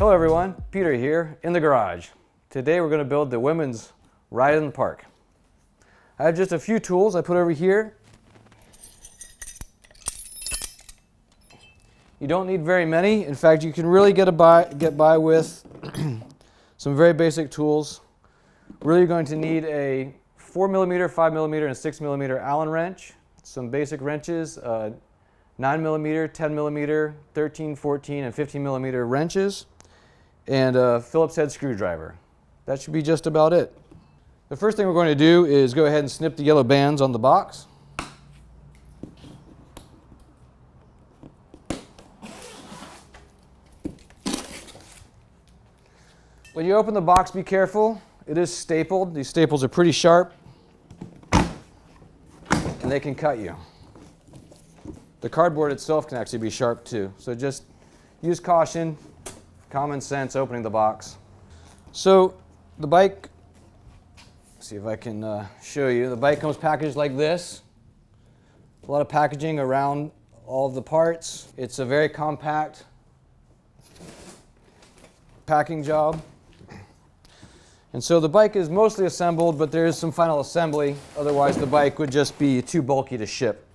Hello everyone, Peter here in the garage. Today we're going to build the women's ride in the park. I have just a few tools I put over here. You don't need very many. In fact, you can really get by with some very basic tools. Really you're going to need a 4mm, 5mm, and 6mm Allen wrench, some basic wrenches, 9mm, 10mm, 13, 14, and 15mm wrenches, and a Phillips head screwdriver. That should be just about it. The first thing we're going to do is go ahead and snip the yellow bands on the box. When you open the box, be careful. It is stapled. These staples are pretty sharp, and they can cut you. The cardboard itself can actually be sharp too, so just use caution, common sense opening the box. So the bike, see if I can show you, the bike comes packaged like this. A lot of packaging around all of the parts. It's a very compact packing job. And so the bike is mostly assembled, but there is some final assembly, otherwise the bike would just be too bulky to ship.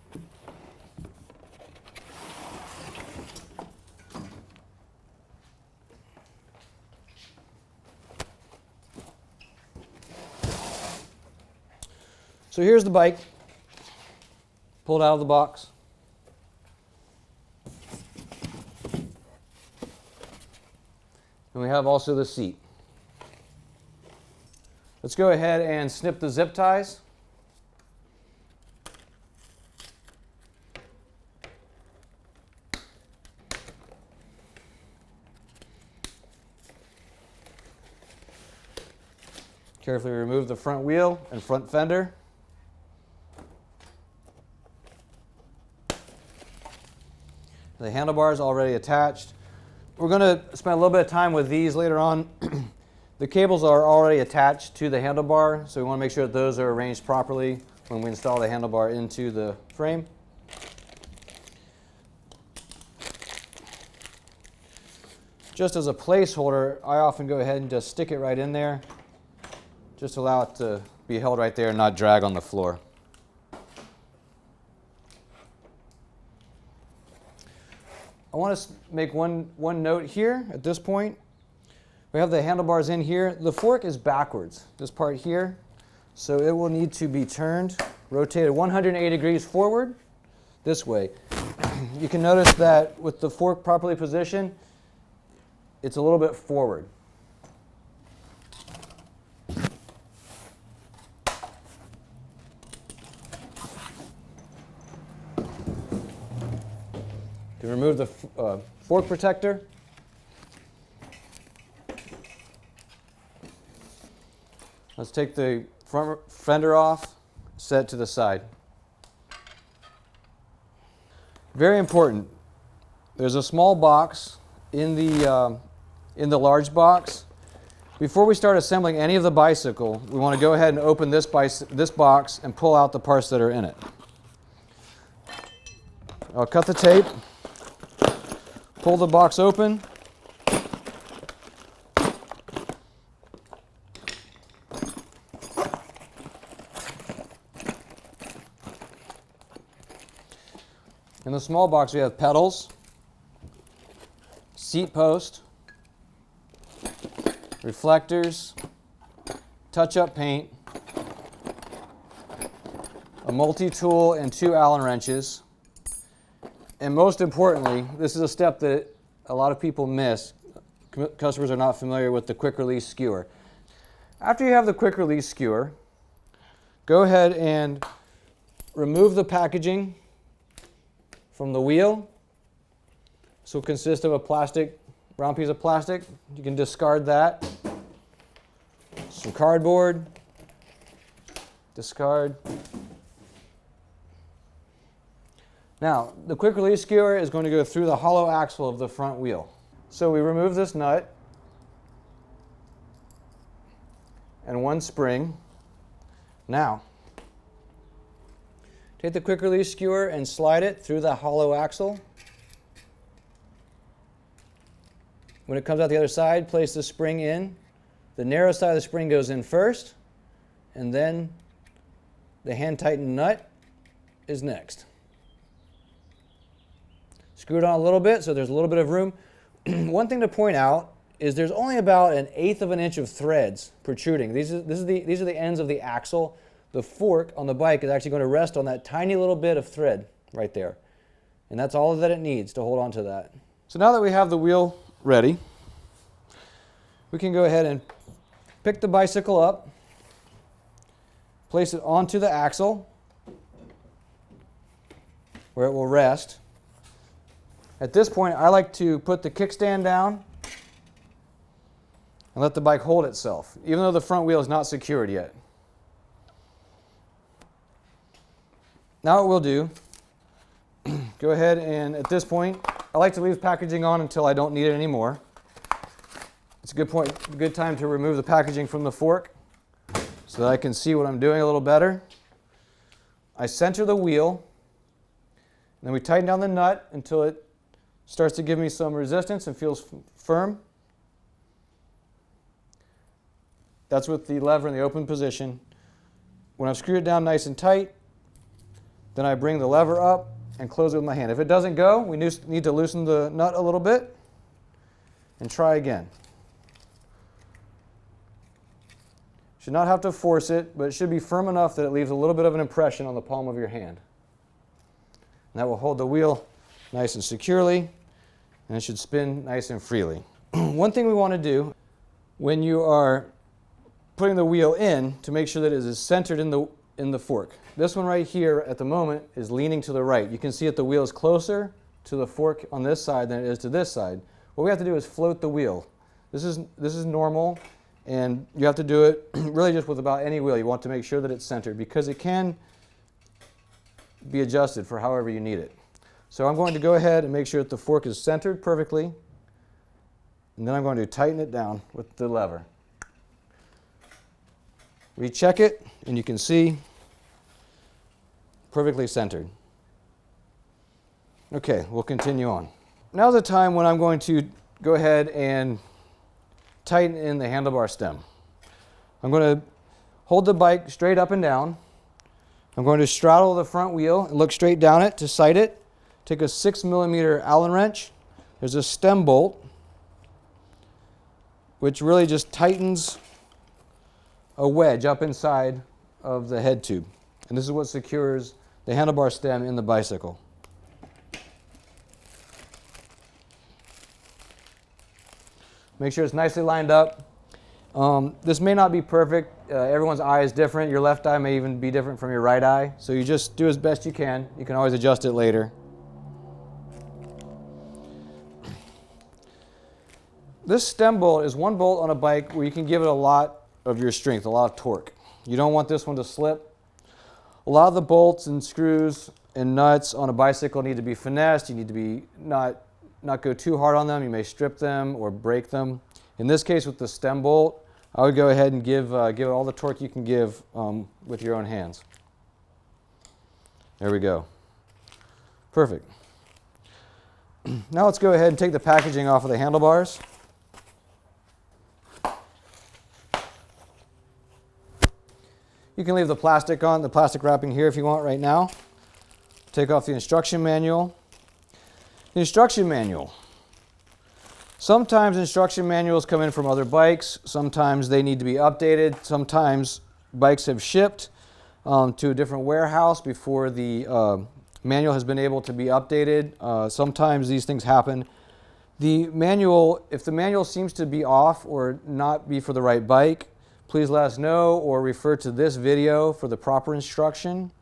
So here's the bike, pulled out of the box. And we have also the seat. Let's go ahead and snip the zip ties. Carefully remove the front wheel and front fender. The handlebars already attached. We're going to spend a little bit of time with these later on. The cables are already attached to the handlebar, so we want to make sure that those are arranged properly when we install the handlebar into the frame. Just as a placeholder, I often go ahead and just stick it right in there, just to allow it to be held right there and not drag on the floor. I want to make one note here at this point. We have the handlebars in here. The fork is backwards, this part here. So it will need to be turned, rotated 180 degrees forward, this way. You can notice that with the fork properly positioned, it's a little bit forward. To remove the fork protector, let's take the front fender off, set it to the side. Very important, there's a small box in the large box. Before we start assembling any of the bicycle, we want to go ahead and open this box and pull out the parts that are in it. I'll cut the tape. Pull the box open. In the small box we have pedals, seat post, reflectors, touch-up paint, a multi-tool, and 2 Allen wrenches. And most importantly, this is a step that a lot of people miss. Customers are not familiar with the quick release skewer. After you have the quick release skewer, go ahead and remove the packaging from the wheel. This will consist of a round piece of plastic. You can discard that. Some cardboard, discard. Now, the quick release skewer is going to go through the hollow axle of the front wheel. So we remove this nut and one spring. Now, take the quick release skewer and slide it through the hollow axle. When it comes out the other side, place the spring in. The narrow side of the spring goes in first, and then the hand tightened nut is next. Screw it on a little bit so there's a little bit of room. One thing to point out is there's only about 1/8 of an inch of threads protruding. These are the ends of the axle. The fork on the bike is actually going to rest on that tiny little bit of thread right there. And that's all that it needs to hold on to that. So now that we have the wheel ready, we can go ahead and pick the bicycle up, place it onto the axle where it will rest. At this point, I like to put the kickstand down and let the bike hold itself, even though the front wheel is not secured yet. Now what we'll do, go ahead and at this point, I like to leave packaging on until I don't need it anymore. It's a good time to remove the packaging from the fork so that I can see what I'm doing a little better. I center the wheel, and then we tighten down the nut until it starts to give me some resistance and feels firm. That's with the lever in the open position. When I've screwed it down nice and tight, then I bring the lever up and close it with my hand. If it doesn't go, we need to loosen the nut a little bit and try again. Should not have to force it, but it should be firm enough that it leaves a little bit of an impression on the palm of your hand. And that will hold the wheel nice and securely, and it should spin nice and freely. One thing we want to do when you are putting the wheel in, to make sure that it is centered in the fork. This one right here at the moment is leaning to the right. You can see that the wheel is closer to the fork on this side than it is to this side. What we have to do is float the wheel. This is normal, and you have to do it really just with about any wheel. You want to make sure that it's centered because it can be adjusted for however you need it. So I'm going to go ahead and make sure that the fork is centered perfectly, and then I'm going to tighten it down with the lever. Recheck it, and you can see perfectly centered. Okay, we'll continue on. Now's the time when I'm going to go ahead and tighten in the handlebar stem. I'm going to hold the bike straight up and down. I'm going to straddle the front wheel and look straight down it to sight it. Take a 6mm Allen wrench. There's a stem bolt, which really just tightens a wedge up inside of the head tube. And this is what secures the handlebar stem in the bicycle. Make sure it's nicely lined up. This may not be perfect. Everyone's eye is different. Your left eye may even be different from your right eye. So you just do as best you can. You can always adjust it later. This stem bolt is one bolt on a bike where you can give it a lot of your strength, a lot of torque. You don't want this one to slip. A lot of the bolts and screws and nuts on a bicycle need to be finessed. You need to be not go too hard on them. You may strip them or break them. In this case, with the stem bolt, I would go ahead and give it all the torque you can give with your own hands. There we go. Perfect. Now let's go ahead and take the packaging off of the handlebars. You can leave the plastic on, the plastic wrapping here if you want right now. Take off the instruction manual. The instruction manual. Sometimes instruction manuals come in from other bikes. Sometimes they need to be updated. Sometimes bikes have shipped to a different warehouse before the manual has been able to be updated. Sometimes these things happen. The manual, if the manual seems to be off or not be for the right bike, please let us know or refer to this video for the proper instruction.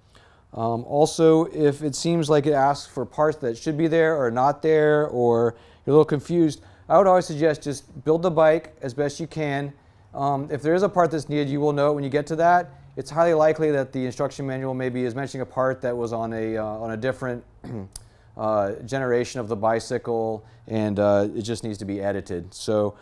Also, if it seems like it asks for parts that should be there or not there, or you're a little confused, I would always suggest just build the bike as best you can. If there is a part that's needed, you will know it when you get to that. It's highly likely that the instruction manual maybe is mentioning a part that was on a different generation of the bicycle, and it just needs to be edited. So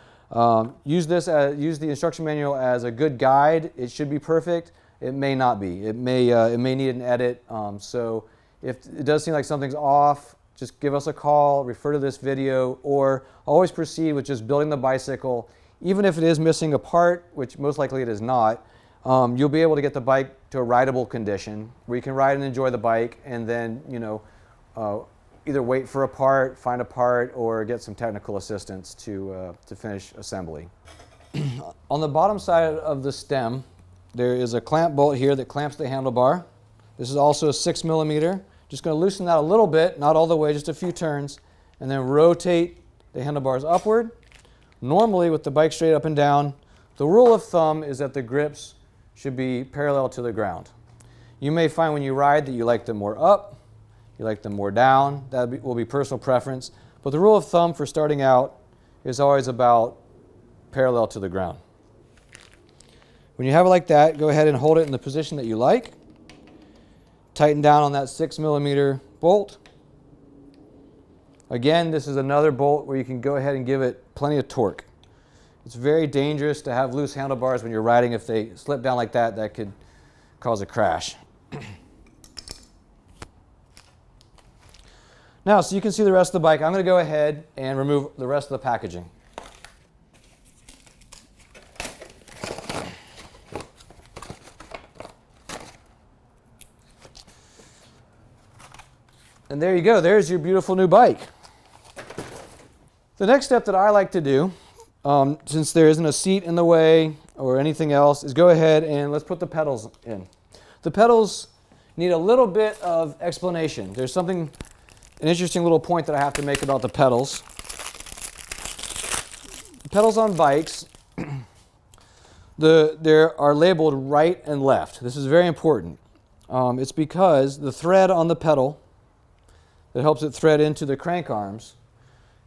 use the instruction manual as a good guide. It should be perfect. It may not be. It may need an edit. So if it does seem like something's off, just give us a call, refer to this video, or always proceed with just building the bicycle. Even if it is missing a part, which most likely it is not, you'll be able to get the bike to a rideable condition where you can ride and enjoy the bike, and then either wait for a part, find a part, or get some technical assistance to finish assembly. On the bottom side of the stem, there is a clamp bolt here that clamps the handlebar. This is also a 6mm. Just going to loosen that a little bit, not all the way, just a few turns, and then rotate the handlebars upward. Normally, with the bike straight up and down, the rule of thumb is that the grips should be parallel to the ground. You may find when you ride that you like them more up, you like them more down. That will be personal preference. But the rule of thumb for starting out is always about parallel to the ground. When you have it like that, go ahead and hold it in the position that you like. Tighten down on that 6mm bolt. Again, this is another bolt where you can go ahead and give it plenty of torque. It's very dangerous to have loose handlebars when you're riding. If they slip down like that, that could cause a crash. Now, so you can see the rest of the bike, I'm going to go ahead and remove the rest of the packaging. And there you go, there's your beautiful new bike. The next step that I like to do, since there isn't a seat in the way or anything else, is go ahead and let's put the pedals in. The pedals need a little bit of explanation. There's an interesting little point that I have to make about the pedals. The pedals on bikes, there are labeled right and left. This is very important. It's because the thread on the pedal that helps it thread into the crank arms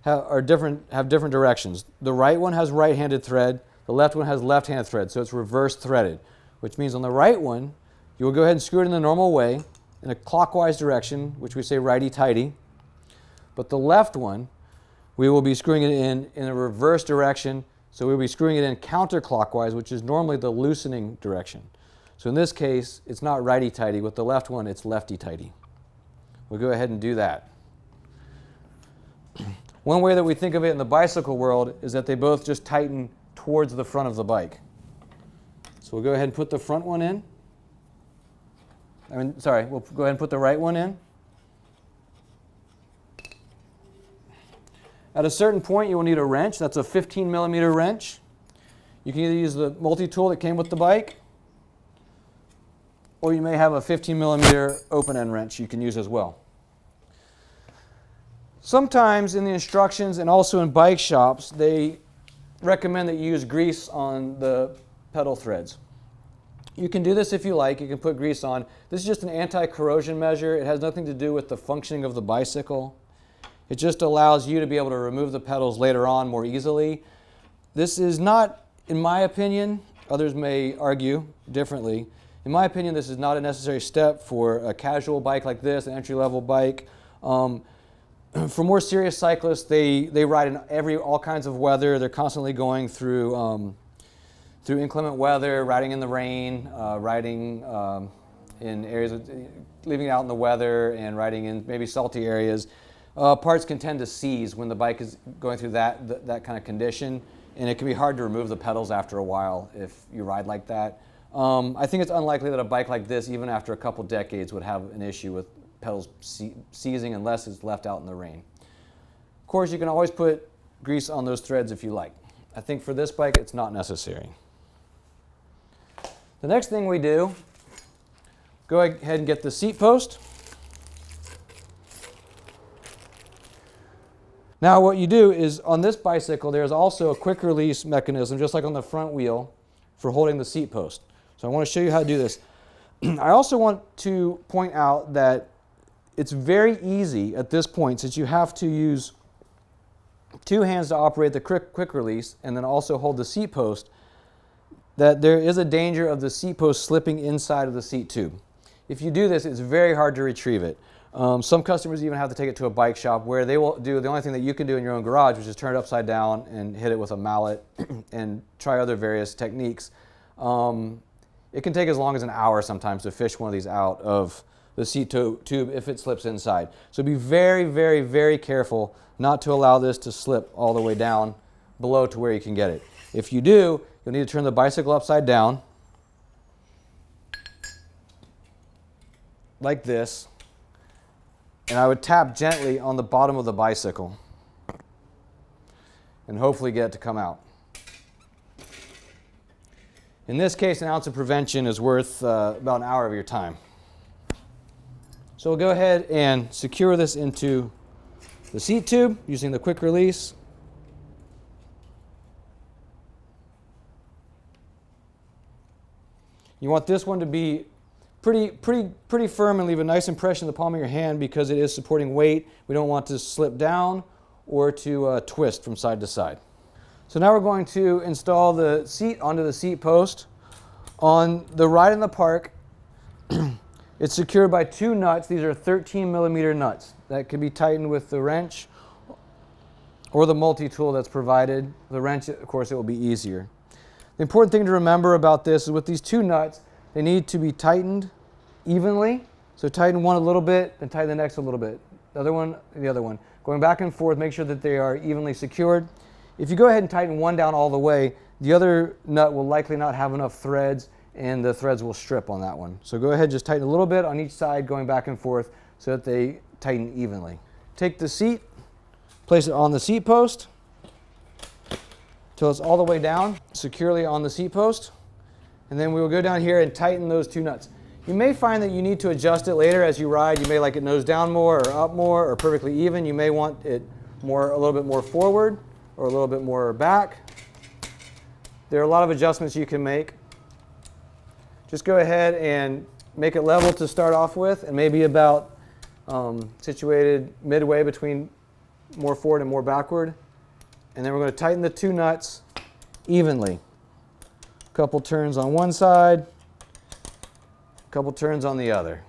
have different directions. The right one has right-handed thread, the left one has left-handed thread, so it's reverse threaded, which means on the right one, you will go ahead and screw it in the normal way, in a clockwise direction, which we say righty-tighty. But the left one, we will be screwing it in a reverse direction, so we'll be screwing it in counterclockwise, which is normally the loosening direction. So in this case, it's not righty-tighty. With the left one, it's lefty-tighty. We'll go ahead and do that. One way that we think of it in the bicycle world is that they both just tighten towards the front of the bike. So we'll go ahead and put the front one in. We'll go ahead and put the right one in. At a certain point, you will need a wrench. That's a 15mm wrench. You can either use the multi-tool that came with the bike, or you may have a 15mm open-end wrench you can use as well. Sometimes in the instructions and also in bike shops, they recommend that you use grease on the pedal threads. You can do this if you like. You can put grease on. This is just an anti-corrosion measure. It has nothing to do with the functioning of the bicycle. It just allows you to be able to remove the pedals later on more easily. This is not, in my opinion, others may argue differently. In my opinion, this is not a necessary step for a casual bike like this, an entry-level bike. For more serious cyclists, they ride in all kinds of weather. They're constantly going through inclement weather, riding in the rain, riding in areas, leaving it out in the weather, and riding in maybe salty areas. Parts can tend to seize when the bike is going through that kind of condition, and it can be hard to remove the pedals after a while if you ride like that. I think it's unlikely that a bike like this, even after a couple decades, would have an issue with pedals seizing unless it's left out in the rain. Of course, you can always put grease on those threads if you like. I think for this bike, it's not necessary. The next thing we do, go ahead and get the seat post. Now what you do is on this bicycle, there's also a quick release mechanism, just like on the front wheel, for holding the seat post. So I want to show you how to do this. I also want to point out that it's very easy at this point, since you have to use two hands to operate the quick release and then also hold the seat post, that there is a danger of the seat post slipping inside of the seat tube. If you do this, it's very hard to retrieve it. Some customers even have to take it to a bike shop where they will do the only thing that you can do in your own garage, which is turn it upside down and hit it with a mallet and try other various techniques. It can take as long as an hour sometimes to fish one of these out of the seat tube if it slips inside. So be very, very, very careful not to allow this to slip all the way down below to where you can get it. If you do, you'll need to turn the bicycle upside down like this, and I would tap gently on the bottom of the bicycle and hopefully get it to come out. In this case, an ounce of prevention is worth about an hour of your time. So we'll go ahead and secure this into the seat tube using the quick release. You want this one to be pretty firm and leave a nice impression in the palm of your hand because it is supporting weight. We don't want to slip down or to twist from side to side. So now we're going to install the seat onto the seat post. On the ride in the park, it's secured by 2 nuts. These are 13 millimeter nuts that can be tightened with the wrench or the multi-tool that's provided. The wrench, of course, it will be easier. The important thing to remember about this is with these 2 nuts, they need to be tightened evenly. So tighten one a little bit, then tighten the next a little bit. The other one, the other one. Going back and forth, make sure that they are evenly secured. If you go ahead and tighten one down all the way, the other nut will likely not have enough threads and the threads will strip on that one. So go ahead, just tighten a little bit on each side, going back and forth so that they tighten evenly. Take the seat, place it on the seat post until it's all the way down, securely on the seat post. And then we will go down here and tighten those 2 nuts. You may find that you need to adjust it later as you ride. You may like it nose down more or up more or perfectly even. You may want it a little bit more forward or a little bit more back. There are a lot of adjustments you can make. Just go ahead and make it level to start off with and maybe about situated midway between more forward and more backward. And then we're going to tighten the 2 nuts evenly. A couple turns on one side, a couple turns on the other.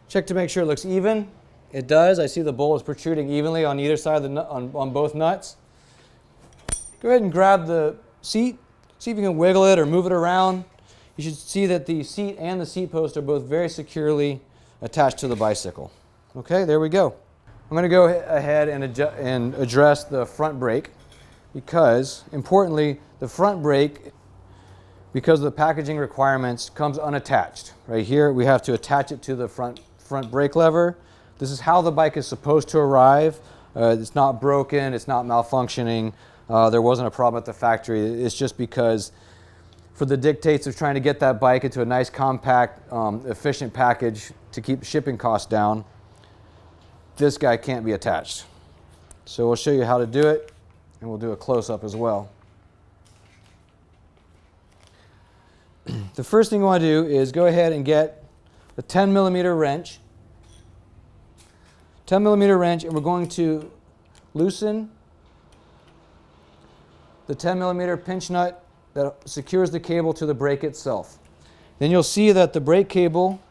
Check to make sure it looks even. It does. I see the bowl is protruding evenly on either side of the nut, on both nuts. Go ahead and grab the seat. See if you can wiggle it or move it around. You should see that the seat and the seat post are both very securely attached to the bicycle. Okay, there we go. I'm going to go ahead and address the front brake because, importantly, the front brake, because of the packaging requirements, comes unattached. Right here, we have to attach it to the front brake lever. This is how the bike is supposed to arrive. It's not broken, it's not malfunctioning. There wasn't a problem at the factory. It's just because for the dictates of trying to get that bike into a nice, compact, efficient package to keep shipping costs down, this guy can't be attached. So we'll show you how to do it, and we'll do a close-up as well. The first thing you want to do is go ahead and get the 10 millimeter wrench. 10 millimeter wrench, and we're going to loosen the 10 millimeter pinch nut that secures the cable to the brake itself. Then you'll see that the brake cable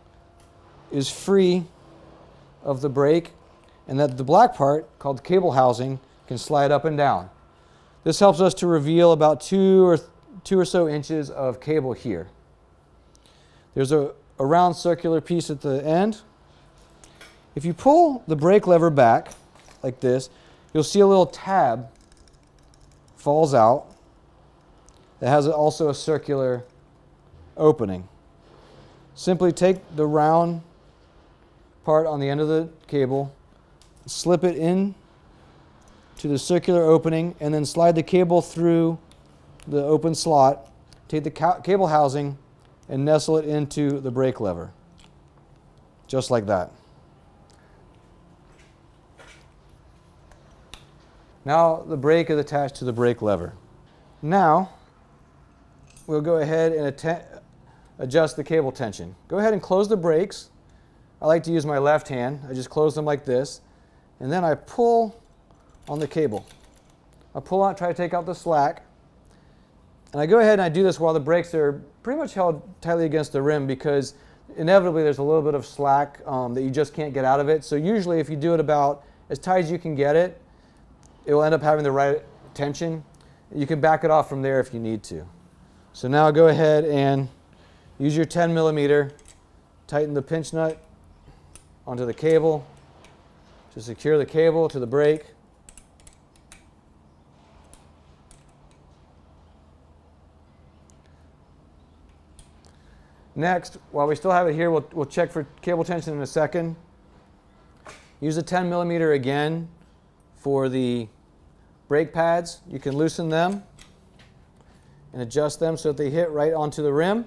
is free of the brake and that the black part, called cable housing, can slide up and down. This helps us to reveal about two or so inches of cable here. There's a round circular piece at the end. If you pull the brake lever back like this, you'll see a little tab falls out that has also a circular opening. Simply take the round part on the end of the cable, slip it in to the circular opening, and then slide the cable through the open slot. Take the cable housing and nestle it into the brake lever. just like that. Now the brake is attached to the brake lever. Now we'll go ahead and adjust the cable tension. Go ahead and close the brakes. I like to use my left hand. I just close them like this, and then I pull on the cable. I pull out, try to take out the slack, and I go ahead and I do this while the brakes are pretty much held tightly against the rim, because inevitably there's a little bit of slack that you just can't get out of it. So usually if you do it about as tight as you can get it, it will end up having the right tension. You can back it off from there if you need to. So now go ahead and use your 10 millimeter, tighten the pinch nut onto the cable to secure the cable to the brake. Next, while we still have it here, we'll check for cable tension in a second. Use a 10 millimeter again for the brake pads. You can loosen them and adjust them so that they hit right onto the rim.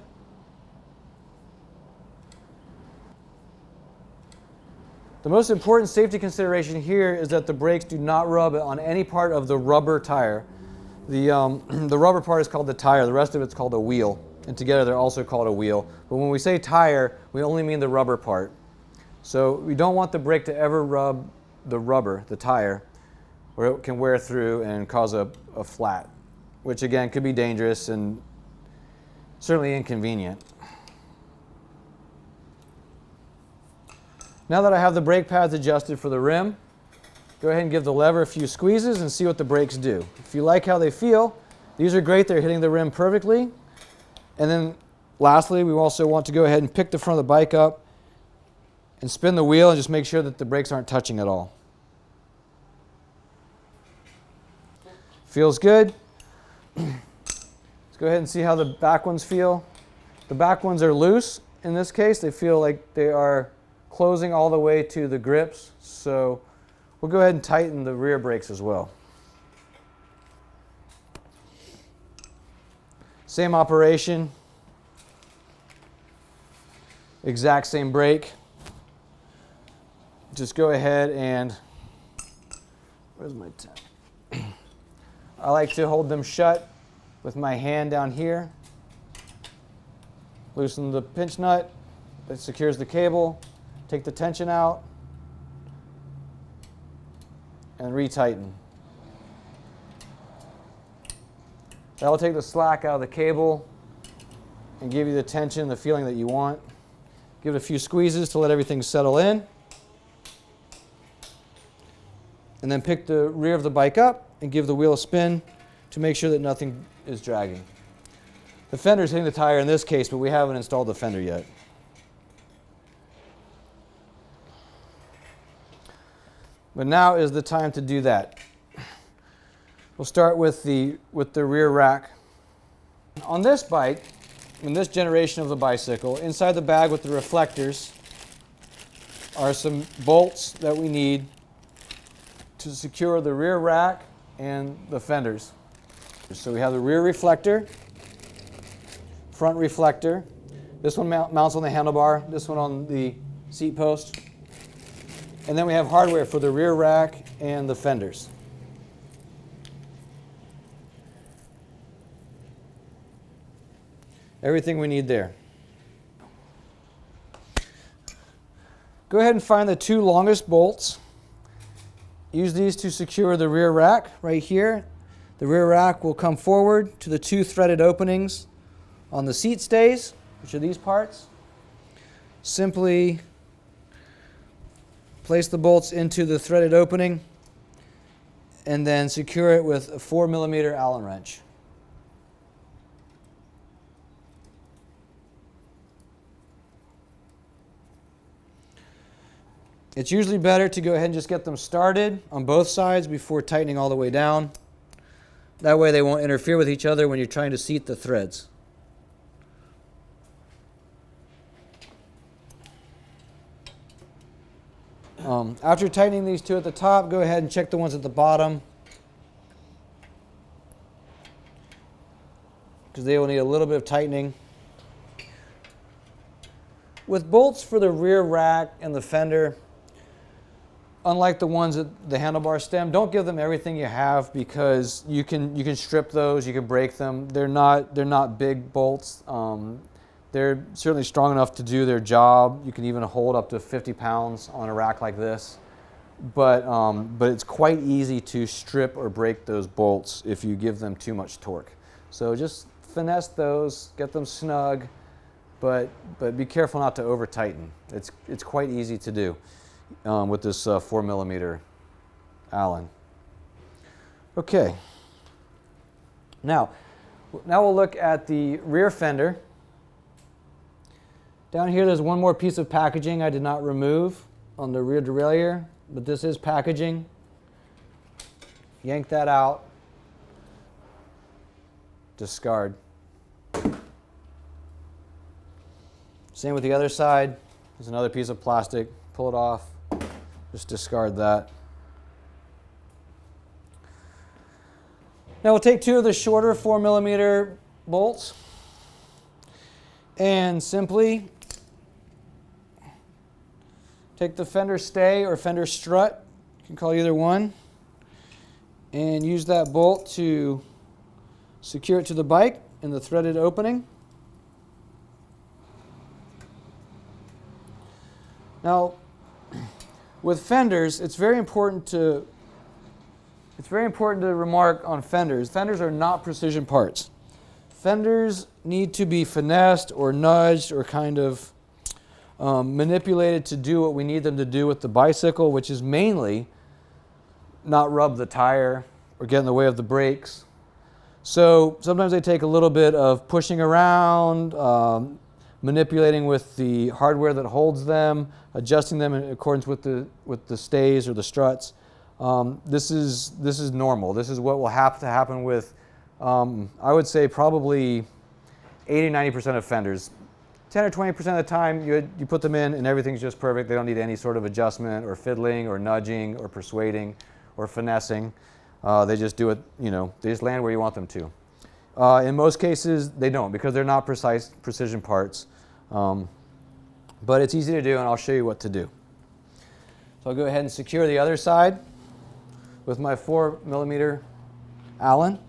The most important safety consideration here is that the brakes do not rub on any part of the rubber tire. The rubber part is called the tire. The rest of it's called a wheel. And together they're also called a wheel. But when we say tire, we only mean the rubber part. So we don't want the brake to ever rub the rubber, the tire, where it can wear through and cause a flat, which again could be dangerous and certainly inconvenient. Now that I have the brake pads adjusted for the rim, go ahead and give the lever a few squeezes and see what the brakes do. If you like how they feel, these are great. They're hitting the rim perfectly. And then lastly, we also want to go ahead and pick the front of the bike up and spin the wheel and just make sure that the brakes aren't touching at all. Feels good. Let's go ahead and see how the back ones feel. The back ones are loose in this case. They feel like they are closing all the way to the grips. So we'll go ahead and tighten the rear brakes as well. Same operation. Exact same brake. Just go ahead and, where's my tab? I like to hold them shut with my hand down here. Loosen the pinch nut that secures the cable. Take the tension out and retighten. That will take the slack out of the cable and give you the tension, the feeling that you want. Give it a few squeezes to let everything settle in. And then pick the rear of the bike up and give the wheel a spin to make sure that nothing is dragging. The fender is hitting the tire in this case, but we haven't installed the fender yet. But now is the time to do that. We'll start with the rear rack. On this bike, in this generation of the bicycle, inside the bag with the reflectors are some bolts that we need to secure the rear rack and the fenders. So we have the rear reflector, front reflector. This one mounts on the handlebar, this one on the seat post. And then we have hardware for the rear rack and the fenders. Everything we need there. Go ahead and find the two longest bolts. Use these to secure the rear rack right here. The rear rack will come forward to the two threaded openings on the seat stays, which are these parts. Simply place the bolts into the threaded opening and then secure it with a 4 millimeter Allen wrench. It's usually better to go ahead and just get them started on both sides before tightening all the way down. That way they won't interfere with each other when you're trying to seat the threads. After tightening these two at the top, go ahead and check the ones at the bottom, because they will need a little bit of tightening. With bolts for the rear rack and the fender, unlike the ones at the handlebar stem, don't give them everything you have, because you can strip those, you can break them. They're not big bolts. They're certainly strong enough to do their job. You can even hold up to 50 pounds on a rack like this. But it's quite easy to strip or break those bolts if you give them too much torque. So just finesse those, get them snug, but be careful not to over tighten. It's quite easy to do with this 4mm Allen. Okay. Now we'll look at the rear fender. Down here there's one more piece of packaging I did not remove on the rear derailleur, but this is packaging. Yank that out. Discard. Same with the other side. There's another piece of plastic. Pull it off. Just discard that. Now we'll take two of the shorter 4mm bolts and simply take the fender stay or fender strut, you can call either one, and use that bolt to secure it to the bike in the threaded opening. Now, with fenders, it's very important to remark on fenders. Fenders are not precision parts. Fenders need to be finessed or nudged or kind of manipulated to do what we need them to do with the bicycle, which is mainly not rub the tire or get in the way of the brakes. So sometimes they take a little bit of pushing around, manipulating with the hardware that holds them, adjusting them in accordance with the stays or the struts. This is normal. This is what will have to happen with, I would say, probably 80–90% of fenders. 10 or 20% of the time you put them in and everything's just perfect. They don't need any sort of adjustment or fiddling or nudging or persuading or finessing. They just do it, they just land where you want them to. In most cases, they don't, because they're not precision parts. But it's easy to do, and I'll show you what to do. So I'll go ahead and secure the other side with my 4mm Allen.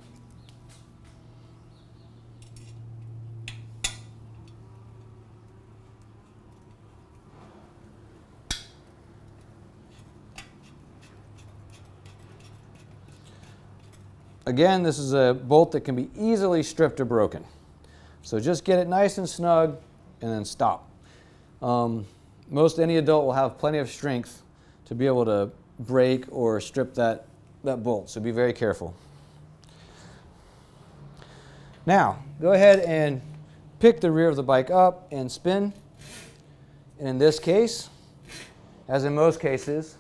Again, this is a bolt that can be easily stripped or broken. So just get it nice and snug and then stop. Most any adult will have plenty of strength to be able to break or strip that bolt, so be very careful. Now, go ahead and pick the rear of the bike up and spin. And in this case, as in most cases,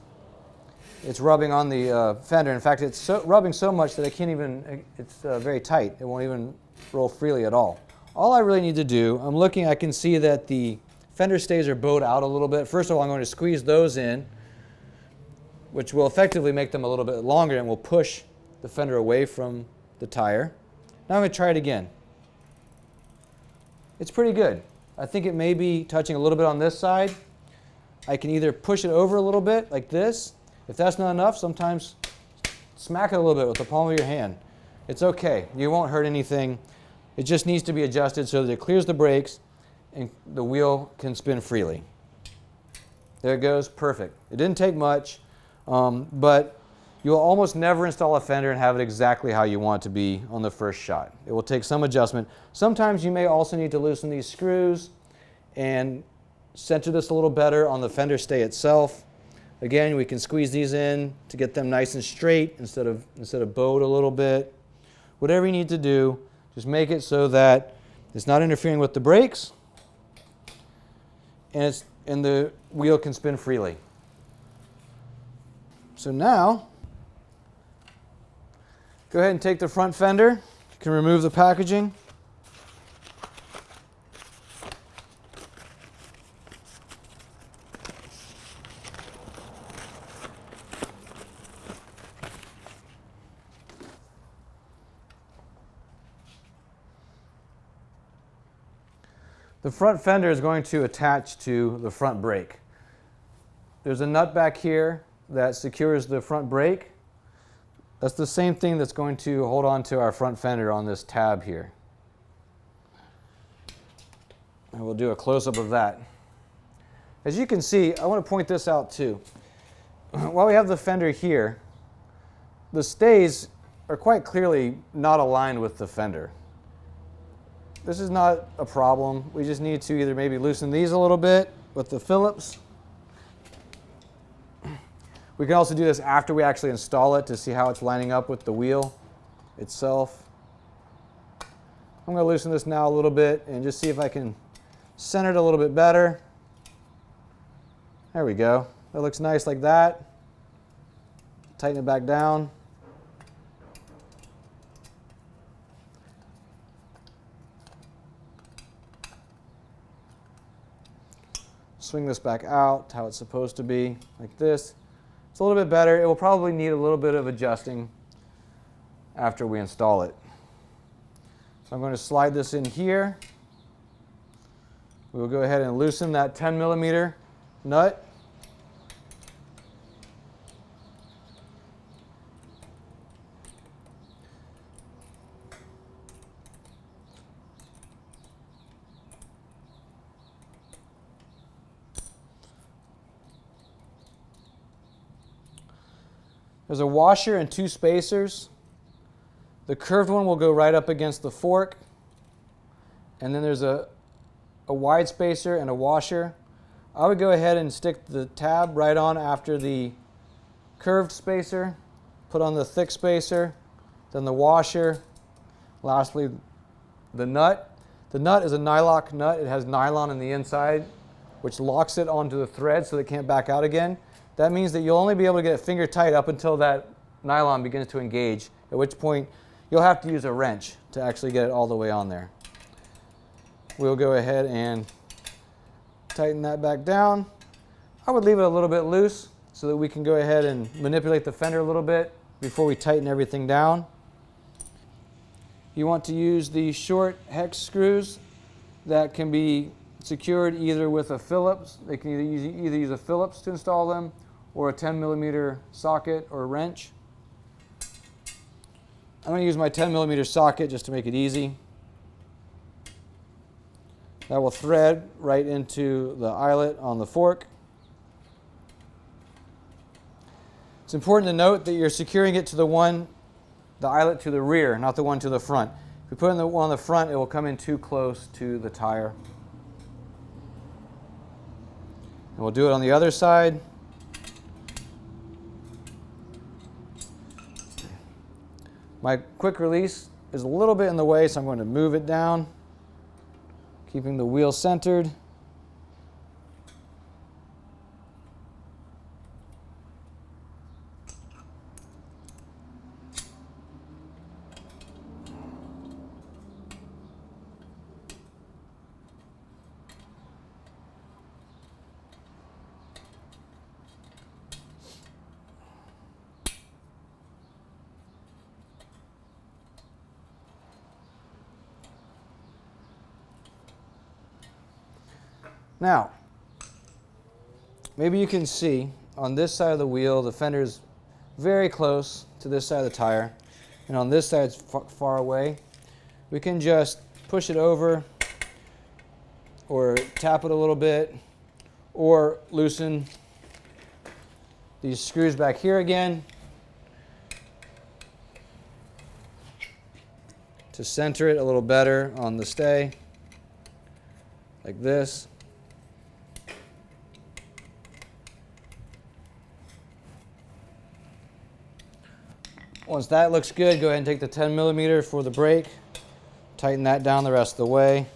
it's rubbing on the fender. In fact, it's rubbing so much that I can't even, it's very tight. It won't even roll freely at all. All I really need to do, I can see that the fender stays are bowed out a little bit. First of all, I'm going to squeeze those in, which will effectively make them a little bit longer and will push the fender away from the tire. Now I'm going to try it again. It's pretty good. I think it may be touching a little bit on this side. I can either push it over a little bit like this. If that's not enough, sometimes smack it a little bit with the palm of your hand. It's okay. You won't hurt anything. It just needs to be adjusted so that it clears the brakes and the wheel can spin freely. There it goes. Perfect. It didn't take much, but you'll almost never install a fender and have it exactly how you want it to be on the first shot. It will take some adjustment. Sometimes you may also need to loosen these screws and center this a little better on the fender stay itself. Again, we can squeeze these in to get them nice and straight instead of bowed a little bit. Whatever you need to do, just make it so that it's not interfering with the brakes and the wheel can spin freely. So now, go ahead and take the front fender. You can remove the packaging. The front fender is going to attach to the front brake. There's a nut back here that secures the front brake. That's the same thing that's going to hold on to our front fender on this tab here. And we'll do a close-up of that. As you can see, I want to point this out too. While we have the fender here, the stays are quite clearly not aligned with the fender. This is not a problem. We just need to either maybe loosen these a little bit with the Phillips. We can also do this after we actually install it to see how it's lining up with the wheel itself. I'm going to loosen this now a little bit and just see if I can center it a little bit better. There we go. That looks nice like that. Tighten it back down. Swing this back out how it's supposed to be, like this. It's a little bit better. It will probably need a little bit of adjusting after we install it. So I'm going to slide this in here. We will go ahead and loosen that 10mm nut. There's a washer and two spacers. The curved one will go right up against the fork. And then there's a wide spacer and a washer. I would go ahead and stick the tab right on after the curved spacer, put on the thick spacer, then the washer, lastly the nut. The nut is a nylock nut. It has nylon in the inside, which locks it onto the thread so it can't back out again. That means that you'll only be able to get it finger tight up until that nylon begins to engage, at which point you'll have to use a wrench to actually get it all the way on there. We'll go ahead and tighten that back down. I would leave it a little bit loose so that we can go ahead and manipulate the fender a little bit before we tighten everything down. You want to use the short hex screws that can be secured either with a Phillips. They can either use a Phillips to install them or a 10mm socket or wrench. I'm going to use my 10mm socket just to make it easy. That will thread right into the eyelet on the fork. It's important to note that you're securing it to the eyelet to the rear, not the one to the front. If you put in the one on the front, it will come in too close to the tire. And we'll do it on the other side. My quick release is a little bit in the way, so I'm going to move it down, keeping the wheel centered. Now, maybe you can see on this side of the wheel, the fender is very close to this side of the tire, and on this side it's far away. We can just push it over or tap it a little bit or loosen these screws back here again to center it a little better on the stay, like this. Once that looks good, go ahead and take the 10mm for the brake, tighten that down the rest of the way,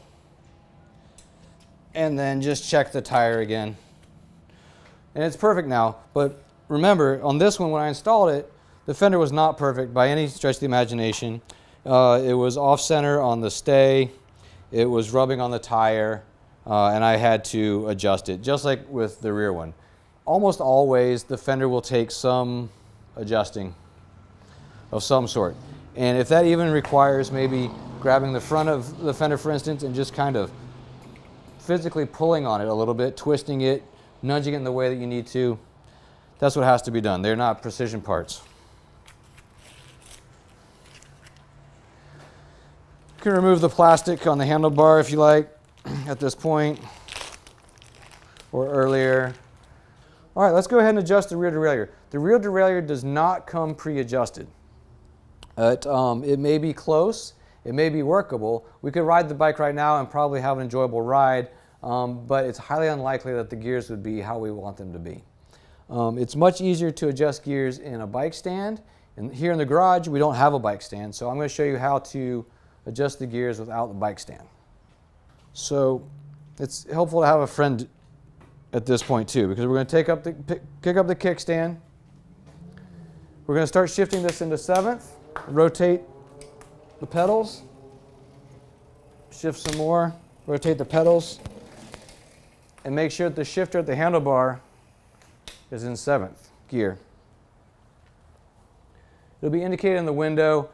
and then just check the tire again. And it's perfect now, but remember, on this one when I installed it, the fender was not perfect by any stretch of the imagination. It was off-center on the stay, it was rubbing on the tire, and I had to adjust it, just like with the rear one. Almost always, the fender will take some adjusting of some sort. And if that even requires maybe grabbing the front of the fender, for instance, and just kind of physically pulling on it a little bit, twisting it, nudging it in the way that you need to. That's what has to be done. They're not precision parts. You can remove the plastic on the handlebar if you like at this point or earlier. All right, let's go ahead and adjust the rear derailleur. The rear derailleur does not come pre-adjusted. It may be close, it may be workable. We could ride the bike right now and probably have an enjoyable ride, but it's highly unlikely that the gears would be how we want them to be. It's much easier to adjust gears in a bike stand. And here in the garage, we don't have a bike stand, so I'm going to show you how to adjust the gears without the bike stand. So it's helpful to have a friend at this point too, because we're going to pick up the kickstand. We're going to start shifting this into 7th, rotate the pedals, shift some more, rotate the pedals, and make sure that the shifter at the handlebar is in 7th gear. It'll be indicated in the window.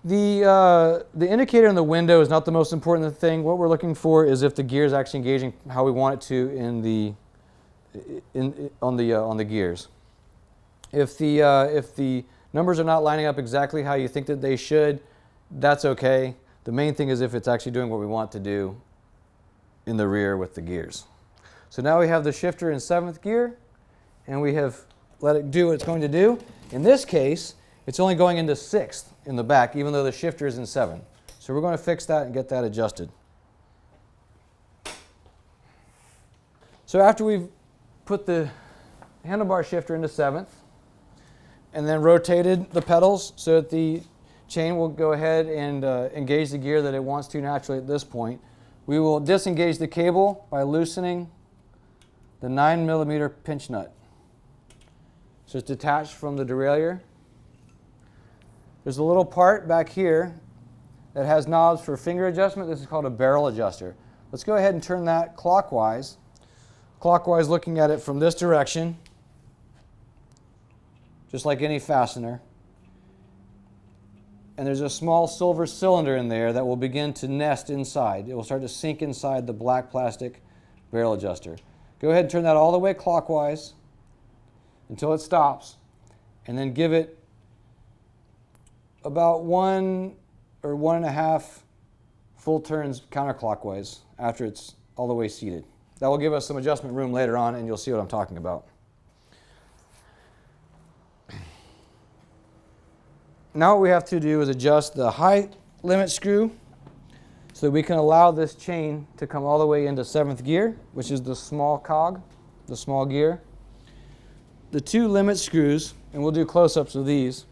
The indicator in the window is not the most important thing. What we're looking for is if the gear is actually engaging how we want it to on the gears. If the numbers are not lining up exactly how you think that they should, that's okay. The main thing is if it's actually doing what we want to do in the rear with the gears. So now we have the shifter in 7th gear, and we have let it do what it's going to do. In this case, it's only going into 6th in the back, even though the shifter is in 7. So we're going to fix that and get that adjusted. So after we've put the handlebar shifter into 7th, and then rotated the pedals so that the chain will go ahead and engage the gear that it wants to naturally at this point, we will disengage the cable by loosening the 9mm pinch nut. So it's detached from the derailleur. There's a little part back here that has knobs for finger adjustment. This is called a barrel adjuster. Let's go ahead and turn that clockwise. Clockwise, looking at it from this direction, just like any fastener. And there's a small silver cylinder in there that will begin to nest inside. It will start to sink inside the black plastic barrel adjuster. Go ahead and turn that all the way clockwise until it stops, and then give it about 1 or 1.5 full turns counterclockwise after it's all the way seated. That will give us some adjustment room later on, and you'll see what I'm talking about. Now what we have to do is adjust the height limit screw so that we can allow this chain to come all the way into 7th gear, which is the small cog, the small gear. The 2 limit screws, and we'll do close-ups of these,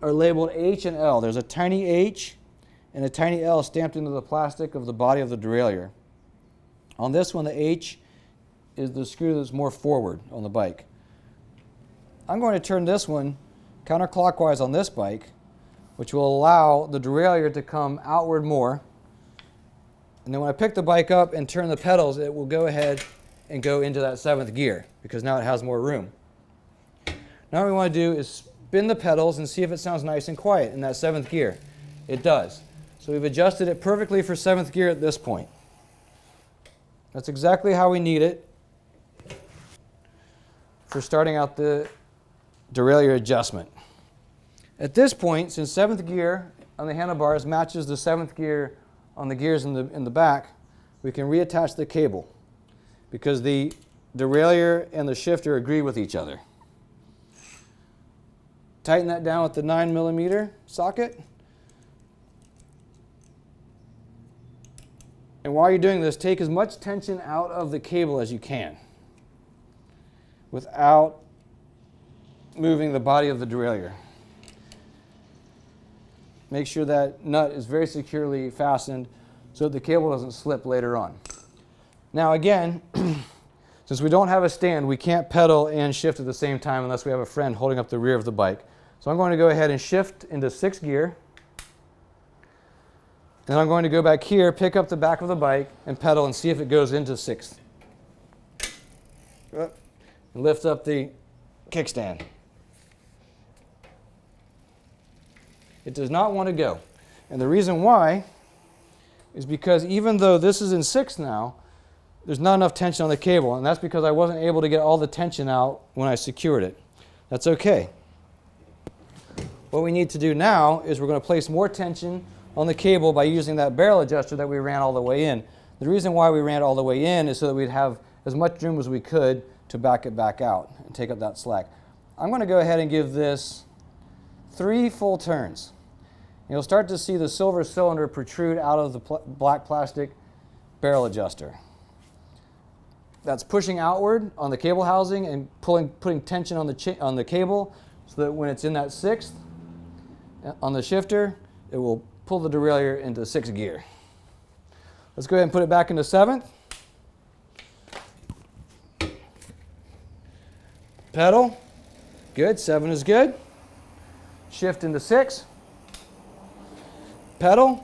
are labeled H and L. There's a tiny H and a tiny L stamped into the plastic of the body of the derailleur. On this one, the H is the screw that's more forward on the bike. I'm going to turn this one counterclockwise on this bike, which will allow the derailleur to come outward more. And then when I pick the bike up and turn the pedals, it will go ahead and go into that 7th gear because now it has more room. Now what we want to do is spin the pedals and see if it sounds nice and quiet in that 7th gear. It does. So we've adjusted it perfectly for 7th gear at this point. That's exactly how we need it for starting out the derailleur adjustment. At this point, since 7th gear on the handlebars matches the 7th gear on the gears in the back, we can reattach the cable because the derailleur and the shifter agree with each other. Tighten that down with the 9mm socket. And while you're doing this, take as much tension out of the cable as you can without moving the body of the derailleur. Make sure that nut is very securely fastened so that the cable doesn't slip later on. Now again, since we don't have a stand, we can't pedal and shift at the same time unless we have a friend holding up the rear of the bike. So I'm going to go ahead and shift into 6th gear. Then I'm going to go back here, pick up the back of the bike, and pedal and see if it goes into 6th. And lift up the kickstand. It does not want to go. And the reason why is because even though this is in 6 now, there's not enough tension on the cable, and that's because I wasn't able to get all the tension out when I secured it. That's okay. What we need to do now is we're going to place more tension on the cable by using that barrel adjuster that we ran all the way in. The reason why we ran it all the way in is so that we'd have as much room as we could to back it back out and take up that slack. I'm going to go ahead and give this 3 full turns. You'll start to see the silver cylinder protrude out of the black plastic barrel adjuster. That's pushing outward on the cable housing and putting tension on the cable so that when it's in that 6th on the shifter, it will pull the derailleur into 6th gear. Let's go ahead and put it back into 7th. Pedal. Good. 7 is good. Shift into 6. Pedal.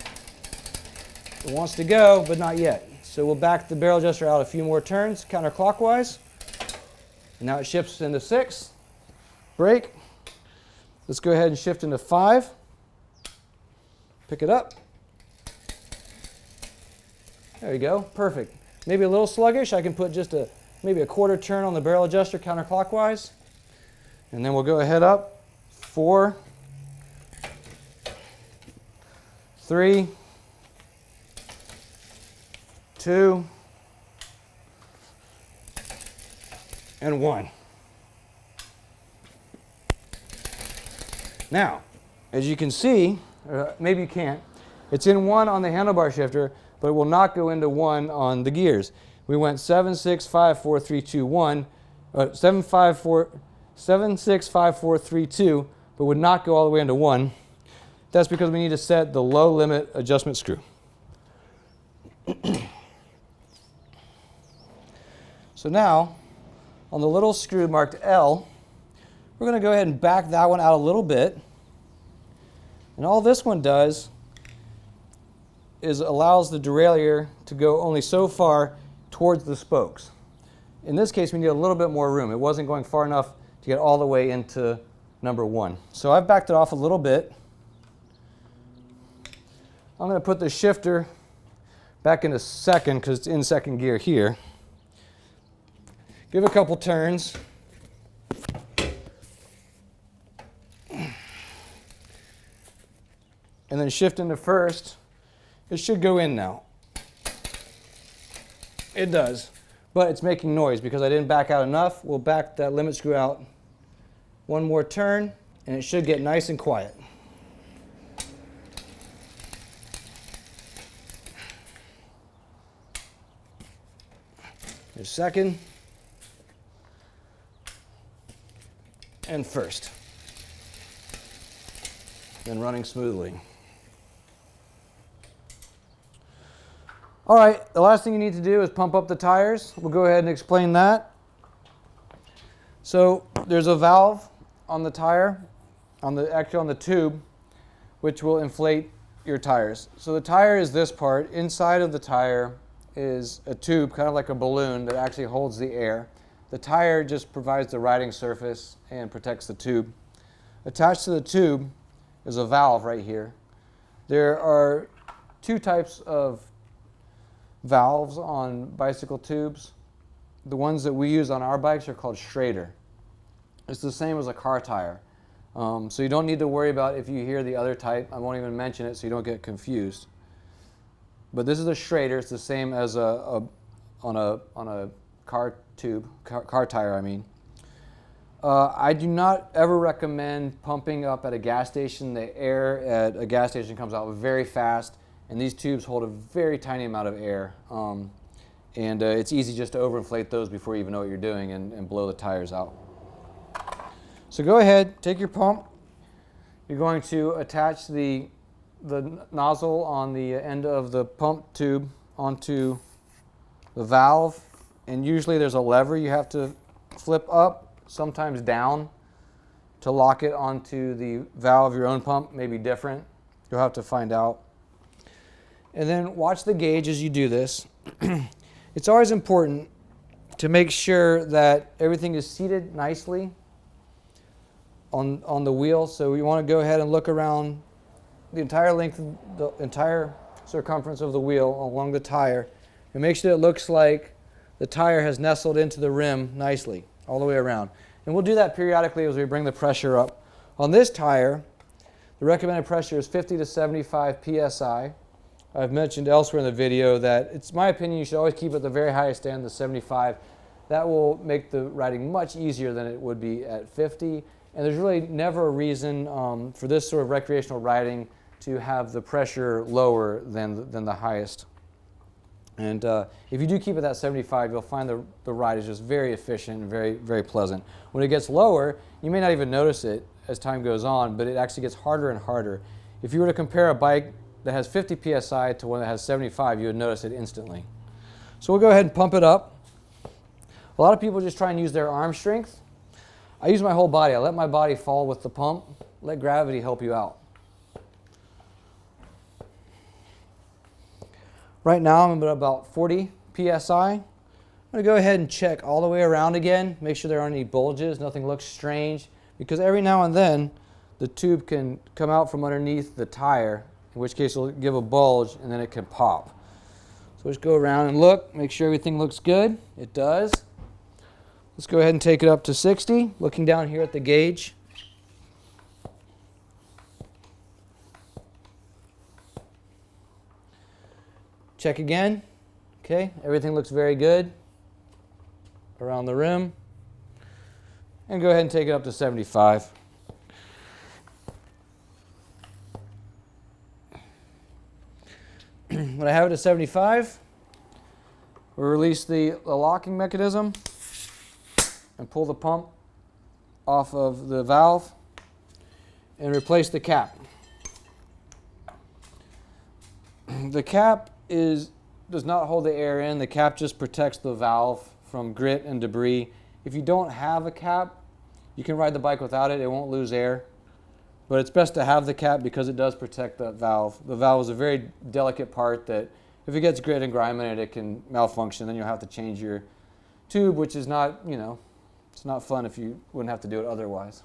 It wants to go, but not yet. So we'll back the barrel adjuster out a few more turns counterclockwise. And now it shifts into 6. Brake. Let's go ahead and shift into 5. Pick it up. There you go. Perfect. Maybe a little sluggish. I can put just maybe a quarter turn on the barrel adjuster counterclockwise. And then we'll go ahead up. 4, 3, 2, and 1. Now, as you can see, or maybe you can't, it's in 1 on the handlebar shifter, but it will not go into 1 on the gears. We went 7, 6, 5, 4, 3, 2, 1, 7, 5, 4, 7, 6, 5, 4, 3, 2, but would not go all the way into 1. That's because we need to set the low limit adjustment screw. So now, on the little screw marked L, we're going to go ahead and back that one out a little bit. And all this one does is allows the derailleur to go only so far towards the spokes. In this case, we need a little bit more room. It wasn't going far enough to get all the way into number 1. So I've backed it off a little bit. I'm going to put the shifter back into 2nd because it's in 2nd gear here. Give it a couple turns. And then shift into 1st. It should go in now. It does, but it's making noise because I didn't back out enough. We'll back that limit screw out 1 more turn, and it should get nice and quiet. There's 2nd and 1st. Then running smoothly. All right, the last thing you need to do is pump up the tires. We'll go ahead and explain that. So there's a valve on the tire, actually on the tube, which will inflate your tires. So the tire is this part. Inside of the tire is a tube, kind of like a balloon, that actually holds the air. The tire just provides the riding surface and protects the tube. Attached to the tube is a valve right here. There are 2 types of valves on bicycle tubes. The ones that we use on our bikes are called Schrader. It's the same as a car tire. So you don't need to worry about if you hear the other type. I won't even mention it so you don't get confused. But this is a Schrader. It's the same as on a car tube, car tire, I mean. I do not ever recommend pumping up at a gas station. The air at a gas station comes out very fast, and these tubes hold a very tiny amount of air. It's easy just to overinflate those before you even know what you're doing and blow the tires out. So go ahead, take your pump. You're going to attach the nozzle on the end of the pump tube onto the valve, and usually there's a lever you have to flip up, sometimes down, to lock it onto the valve. Your own pump may be different. You'll have to find out. And then watch the gauge as you do this. It's always important to make sure that everything is seated nicely on the wheel. So you want to go ahead and look around the entire length, the entire circumference of the wheel along the tire, and make sure it looks like the tire has nestled into the rim nicely all the way around. And we'll do that periodically as we bring the pressure up. On this tire, the recommended pressure is 50 to 75 psi. I've mentioned elsewhere in the video that it's my opinion you should always keep at the very highest end, the 75. That will make the riding much easier than it would be at 50. And there's really never a reason for this sort of recreational riding to have the pressure lower than the highest. And if you do keep it at 75, you'll find the ride is just very efficient and very, very pleasant. When it gets lower, you may not even notice it as time goes on, but it actually gets harder and harder. If you were to compare a bike that has 50 psi to one that has 75, you would notice it instantly. So we'll go ahead and pump it up. A lot of people just try and use their arm strength. I use my whole body. I let my body fall with the pump. Let gravity help you out. Right now I'm at about 40 psi. I'm going to go ahead and check all the way around again, make sure there aren't any bulges, nothing looks strange, because every now and then the tube can come out from underneath the tire, in which case it'll give a bulge and then it can pop. So just go around and look, make sure everything looks good. It does. Let's go ahead and take it up to 60, looking down here at the gauge. Check again. Okay, everything looks very good around the rim. And go ahead and take it up to 75. When I have it at 75, we'll release the locking mechanism and pull the pump off of the valve and replace the cap. The cap does not hold the air in. The cap just protects the valve from grit and debris. If you don't have a cap, you can ride the bike without it. It won't lose air. But it's best to have the cap because it does protect the valve. The valve is a very delicate part that if it gets grit and grime in it, it can malfunction. Then you'll have to change your tube, which is not, it's not fun if you wouldn't have to do it otherwise.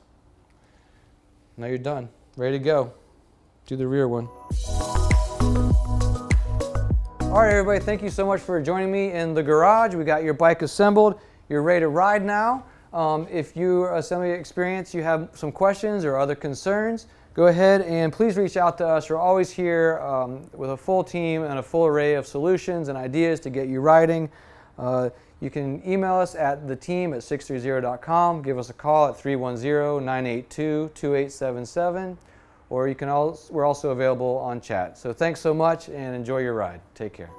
Now you're done. Ready to go. Do the rear one. All right, everybody, thank you so much for joining me in the garage. We got your bike assembled. You're ready to ride now. If you're assembly experienced, you have some questions or other concerns, go ahead and please reach out to us. We're always here with a full team and a full array of solutions and ideas to get you riding. You can email us at theteam@sixthreezero.com. Give us a call at 310-982-2877. Or we're also available on chat. So thanks so much and enjoy your ride. Take care.